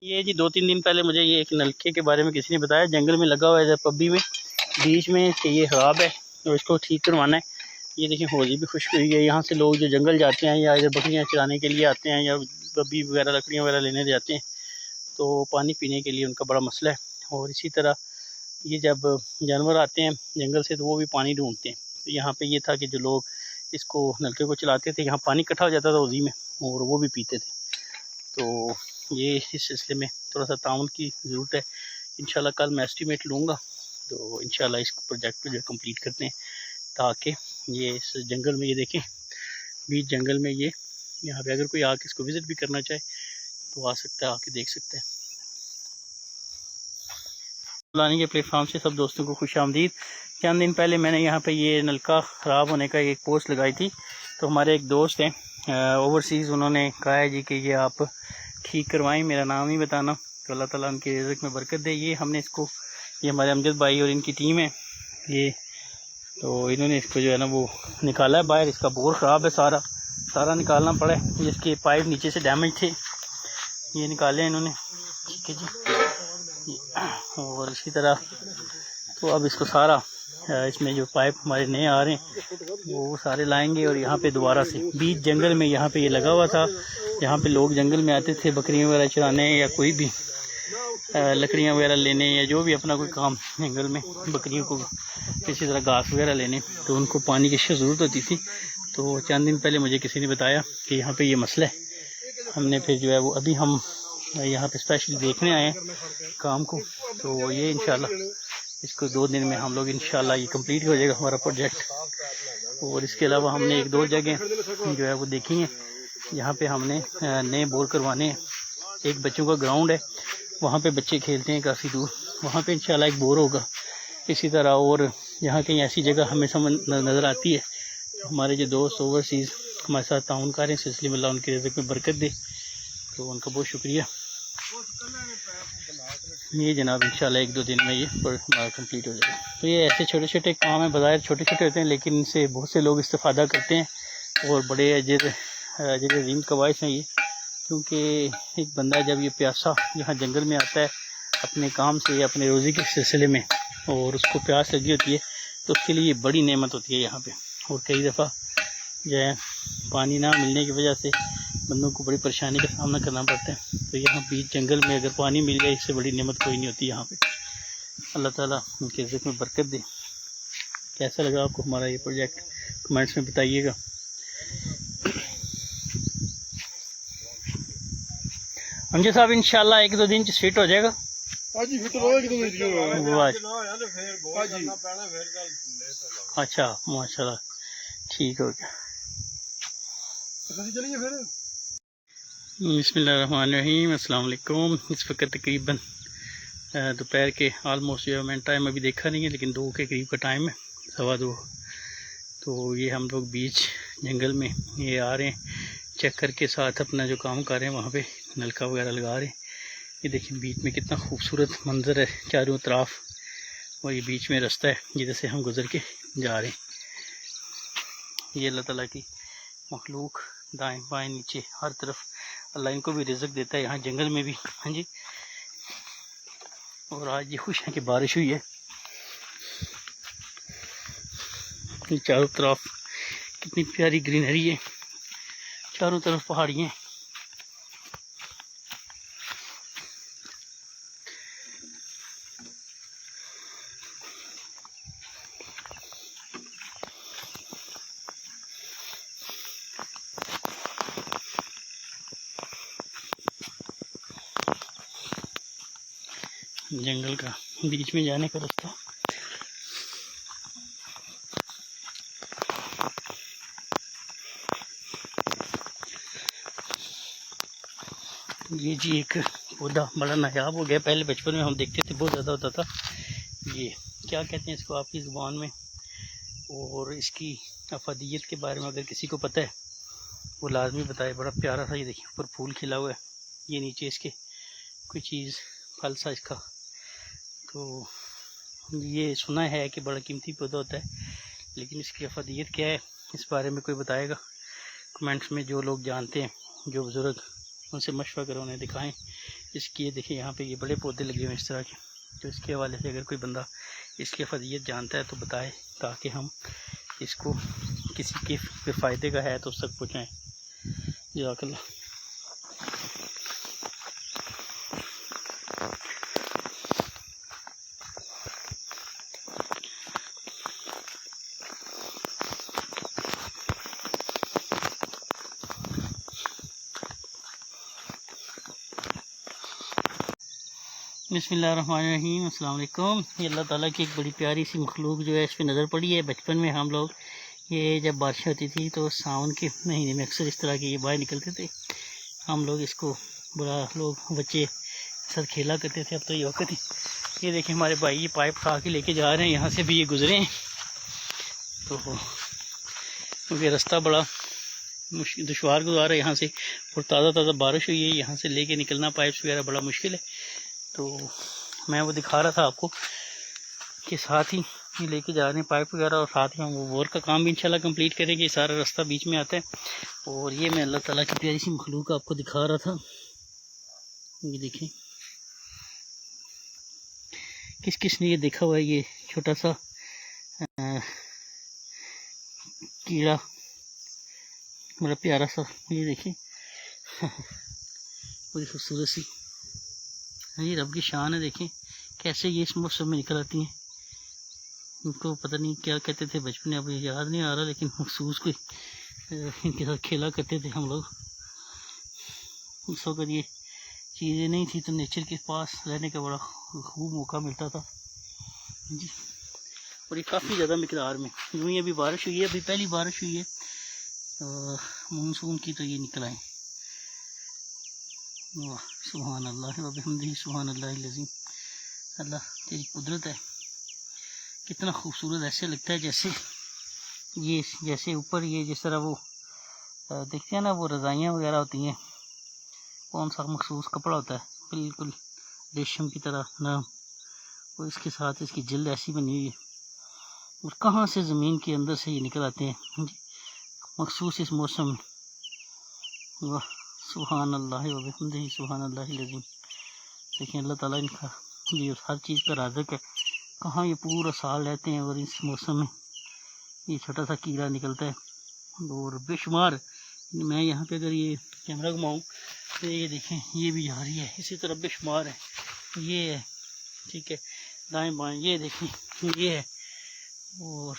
ये जी 2-3 दिन पहले मुझे ये एक नलके के बारे में किसी ने बताया, जंगल में लगा हुआ है पब्बी में बीच में, कि ये ख़राब है तो इसको ठीक करवाना है। ये देखिए होली भी खुश्क हुई है। यहाँ से लोग जो जंगल जाते हैं या इधर बकरियाँ चराने के लिए आते हैं या पब्बी वगैरह लकड़ियाँ वगैरह लेने जाते हैं, तो पानी पीने के लिए उनका बड़ा मसला है। और इसी तरह ये जब जानवर आते हैं जंगल से तो वो भी पानी ढूंढते हैं। तो यहाँ पे ये था कि जो लोग इसको नलके को चलाते थे, यहाँ पानी इकट्ठा हो जाता था उसी में और वो भी पीते थे। तो ये इस सिलसिले में थोड़ा सा ताउन की ज़रूरत है। इंशाल्लाह कल मैं एस्टीमेट लूँगा, तो इंशाल्लाह इस प्रोजेक्ट को जो कंप्लीट करते हैं, ताकि ये इस जंगल में, ये देखें बीच जंगल में, ये यहाँ पे अगर कोई आके इसको विज़िट भी करना चाहे तो आ सकता है, आके देख सकते हैं। लाने के प्लेटफार्म से सब दोस्तों को खुश आमदीद। चंद दिन पहले मैंने यहाँ पे ये नलका ख़राब होने का एक पोस्ट लगाई थी, तो हमारे एक दोस्त हैं ओवरसीज़, उन्होंने कहा है जी कि ये आप ठीक करवाएं, मेरा नाम ही बताना, तो अल्लाह ताला उनके रिज़्क़ में बरकत दे। ये हमने इसको, ये हमारे अमजद भाई और इनकी टीम है ये, तो इन्होंने इसको जो है ना वो निकाला है बाहर। इसका बोर ख़राब है, सारा निकालना पड़ा है। जिसके पाइप नीचे से डैमेज थे ये निकाले इन्होंने, ठीक है जी। और इसी तरह तो अब इसको सारा, इसमें जो पाइप हमारे नए आ रहे हैं वो सारे लाएंगे और यहाँ पे दोबारा से बीच जंगल में, यहाँ पे ये लगा हुआ था, यहाँ पे लोग जंगल में आते थे बकरियाँ वगैरह चराने या कोई भी लकड़ियाँ वगैरह लेने या जो भी अपना कोई काम जंगल में बकरियों को किसी तरह घास वगैरह लेने, तो उनको पानी की ज़रूरत होती थी। तो चंद दिन पहले मुझे किसी ने बताया कि यहाँ पे ये मसला है। हमने फिर जो है वो अभी हम यहाँ पे स्पेशली देखने आए हैं काम को, तो ये इंशाल्लाह इसको 2 दिन में हम लोग इंशाल्लाह ये कंप्लीट हो जाएगा हमारा प्रोजेक्ट। और इसके अलावा हमने 1-2 जगह जो है वो देखी हैं, यहाँ पे हमने नए बोर करवाने हैं। एक बच्चों का ग्राउंड है, वहाँ पे बच्चे खेलते हैं काफ़ी दूर, वहाँ पे इंशाल्लाह एक बोर होगा। इसी तरह और यहाँ कहीं ऐसी जगह हमें समझ नज़र आती है, तो हमारे जो दोस्त ओवरसीज़ हमारे साथ ताउन कर रहे हैं, सिलसिले में अल्लाह उनके रिज़्क़ में बरकत दे, तो उनका बहुत शुक्रिया। ये जनाब इंशाल्लाह 1-2 दिन में ये हमारा कंप्लीट हो जाएगा। तो ये ऐसे छोटे छोटे काम हैं, बज़ाहिर छोटे छोटे होते हैं, लेकिन इनसे बहुत से लोग इस्तेफ़ादा करते हैं और बड़े अजर अजीम कवायद हैं ये। क्योंकि एक बंदा जब ये प्यासा यहाँ जंगल में आता है अपने काम से या अपने रोज़ी के सिलसिले में, और उसको प्यास लगी होती है, तो उसके लिए ये बड़ी नेमत होती है यहाँ पे। और कई दफ़ा जो है पानी ना मिलने की वजह से बंदों को बड़ी परेशानी का सामना करना पड़ता है। तो यहाँ बीच जंगल में अगर पानी मिल जाए, इससे बड़ी नेमत कोई नहीं होती यहाँ पे। अल्लाह ताला उनके रिज़्क़ में बरकत दे। कैसा लगा आपको हमारा ये प्रोजेक्ट, कमेंट्स में बताइएगा। हमजा साहब इंशाल्लाह 1-2 दिन फिट हो जाएगा। अच्छा माशाल्लाह, ठीक हो गया। बिस्मिल्लाहिर्रहमानिर्रहीम, अस्सलाम वालेकुम। इस वक्त तकरीबन दोपहर के ऑलमोस्ट जो मैंने टाइम अभी देखा नहीं है, लेकिन 2 के करीब का टाइम है, 2:15। तो ये हम लोग बीच जंगल में ये आ रहे हैं, चक्कर के साथ अपना जो काम कर रहे हैं, वहाँ पे नलका वगैरह लगा रहे हैं। ये देखिए बीच में कितना खूबसूरत मंजर है चारों तरफ, और ये बीच में रास्ता है जिधर से हम गुज़र के जा रहे हैं। ये अल्लाह ताला की मखलूक, दाएं बाएं नीचे हर तरफ अल्लाह इनको भी रिज़्क़ देता है, यहाँ जंगल में भी। हाँ जी। और आज ये खुश है कि बारिश हुई है। चारों तरफ कितनी प्यारी ग्रीनरी है, चारों तरफ पहाड़ियाँ। जंगल का बीच में जाने का रास्ता। ये जी एक पौधा बड़ा नायाब हो गया, पहले बचपन में हम देखते थे बहुत ज़्यादा होता था। ये क्या कहते हैं इसको आपकी ज़ुबान में, और इसकी अफादियत के बारे में अगर किसी को पता है वो लाजमी बताए। बड़ा प्यारा सा, ये देखिए ऊपर फूल खिला हुआ है, ये नीचे इसके कोई चीज़ फल सा इसका। तो ये सुना है कि बड़ा कीमती पौधा होता है, लेकिन इसकी अफादियत क्या है इस बारे में कोई बताएगा कमेंट्स में। जो लोग जानते हैं, जो बुज़ुर्ग, उनसे मशवरा करो, उन्हें दिखाएं इसकी ये देखिए यहाँ पे ये बड़े पौधे लगे हुए हैं इस तरह के। तो इसके हवाले से अगर कोई बंदा इसकी फ़ज़ीलत जानता है तो बताए, ताकि हम इसको किसी के फ़ायदे का है तो उस तक पहुँचाएँ। जज़ाकल्लाह। बिस्मिल्लाहिर्रहमानिर्रहीम, अस्सलाम वालेकुम। ये अल्लाह ताला की एक बड़ी प्यारी सी मखलूक जो है इस पर नज़र पड़ी है। बचपन में हम लोग ये जब बारिश होती थी तो सावन के महीने में अक्सर इस तरह के ये बाहर निकलते थे। हम लोग इसको बड़ा लोग बच्चे साथ खेला करते थे। अब तो ये वक्त ही, ये देखिए हमारे भाई ये पाइप उठा के लेके जा रहे हैं, यहाँ से भी ये गुजरे हैं। तो क्योंकि रास्ता बड़ा दुशवार गुजार है यहाँ से, और ताज़ा ताज़ा बारिश हुई है, यहाँ से लेके निकलना पाइप्स वगैरह बड़ा मुश्किल है। तो मैं वो दिखा रहा था आपको कि साथ ही ये लेके जा रहे हैं पाइप वगैरह, और साथ ही हम वो बोर का काम भी इंशाल्लाह कंप्लीट करेंगे। सारा रास्ता बीच में आता है। और ये मैं अल्लाह ताला की प्यारी सी मखलूक आपको दिखा रहा था। ये देखिए किस किस ने ये देखा हुआ है, ये छोटा सा कीड़ा, बड़ा प्यारा सा, ये देखिए बड़ी खूबसूरत सी, ये रब की शान है। देखें कैसे ये इस मौसम में निकल आती हैं। इनको पता नहीं क्या कहते थे बचपन में, अब याद नहीं आ रहा, लेकिन महसूस कोई इनके साथ खेला करते थे हम लोग। उस वक्त ये चीज़ें नहीं थी तो नेचर के पास रहने का बड़ा खूब मौका मिलता था जी। और ये काफ़ी ज़्यादा मिकदार में, यूँ ही अभी बारिश हुई है, अभी पहली बारिश हुई है मानसून की, तो ये निकल आए। वाह सुभान अल्लाह व बिहम्दिही सुभान अल्लाहिल अज़ीम। अल्लाह तेरी कुदरत है, कितना खूबसूरत। ऐसे लगता है जैसे ऊपर ये जिस तरह वो देखते हैं ना, वो रज़ाइयाँ वगैरह होती हैं, कौन सा मखसूस कपड़ा होता है बिल्कुल रेशम की तरह नरम, और इसके साथ इसकी जल्द ऐसी बनी हुई है, और कहाँ से ज़मीन के अंदर से ये निकल आते हैं मखसूस इस मौसम में। वाह सुभान अल्लाह व बिहम्दिही सुभान अल्लाहिल अज़ीम। देखिए अल्लाह ताला इनका ये हर चीज़ का राज़िक है। कहाँ ये पूरा साल रहते हैं, और इस मौसम में ये छोटा सा कीड़ा निकलता है। और बेशुमार, मैं यहाँ पे अगर ये कैमरा घुमाऊँ तो ये देखें ये भी जा रही है, इसी तरह बेशुमार है। ये है, ठीक है, दाएँ बाएँ ये देखें ये है, और